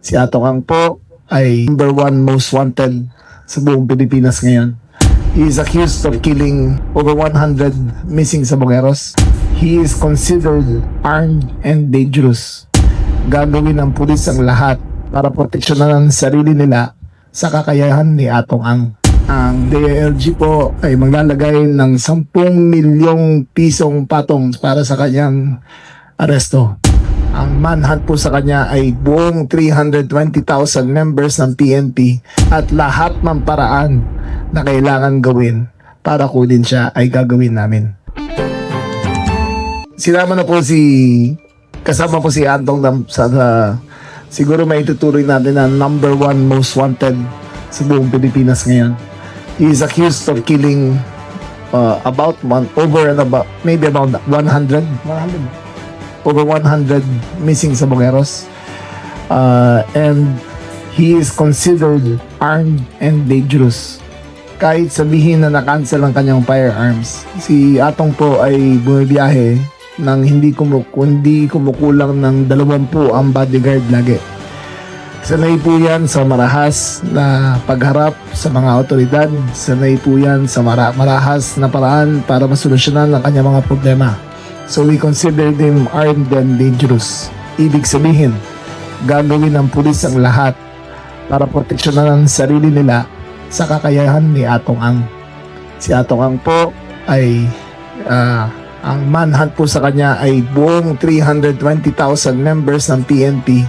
Si Atong Ang po ay number 1 most wanted sa buong Pilipinas ngayon. He is accused of killing over 100 missing Sabogueros. He is considered armed and dangerous. Gagawin ng pulis ang lahat para proteksyonan ang sarili nila sa kakayahan ni Atong Ang. Ang DILG po ay maglalagay ng 10 milyong pisong patong para sa kanyang aresto. Ang manhunt po sa kanya ay buong 320,000 members ng PNP at lahat ng paraan na kailangan gawin para kunin siya ay gagawin namin. Sinama na po kasama po si Antong sa siguro may itutuloy natin na number 1 most wanted sa buong Pilipinas ngayon. He is accused of killing maybe about 100 over 100 missing Sabogueros. And he is considered armed and dangerous. Kahit sabihin na na-cancel ang kanyang firearms, si Atong po ay bumibiyahe nang hindi kumukulang ng 20 ang bodyguard lagi. Sanay po yan sa marahas na pagharap sa mga otoridad. Sanay po yan sa marahas na paraan para masolusyonan ang kanyang mga problema. So we consider them armed and dangerous. Ibig sabihin, gagawin ng pulis ang lahat para proteksyonan ang sarili nila sa kakayahan ni Atong Ang. Si Atong Ang po ay ang manhunt po sa kanya ay buong 320,000 members ng PNP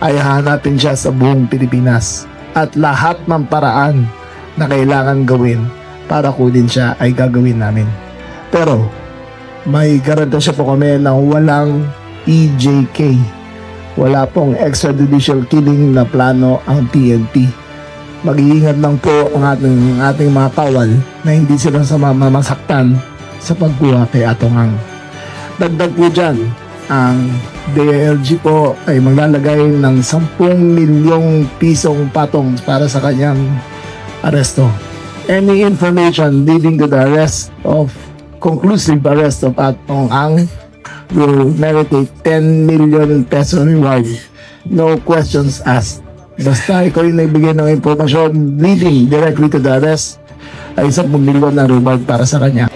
ay hahanapin siya sa buong Pilipinas. At lahat ng paraan na kailangan gawin para kunin siya ay gagawin namin. Pero may garantisya po kami na walang EJK. Wala pong extrajudicial killing na plano ang PNP. Mag-iingat lang po ang ating mga kawal na hindi sila masaktan sa pagkuha kay Atong Ang. Dagdag po dyan, ang DILG po ay maglalagay ng 10 milyong pisong patong para sa kanyang aresto. Any information leading to the conclusive arrest of Atong Ang will merit a 10 million peso reward. No questions asked. Basta ikaw yung nagbigay ng impormasyon leading directly to the arrest, ay 10 milyon na reward para sa kanya.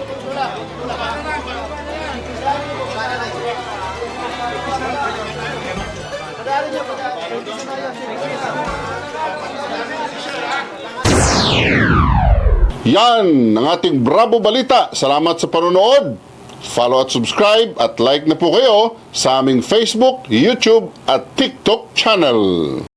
Yan ang ating Bravo Balita. Salamat sa panonood. Follow at subscribe at like na po kayo sa aming Facebook, YouTube at TikTok channel.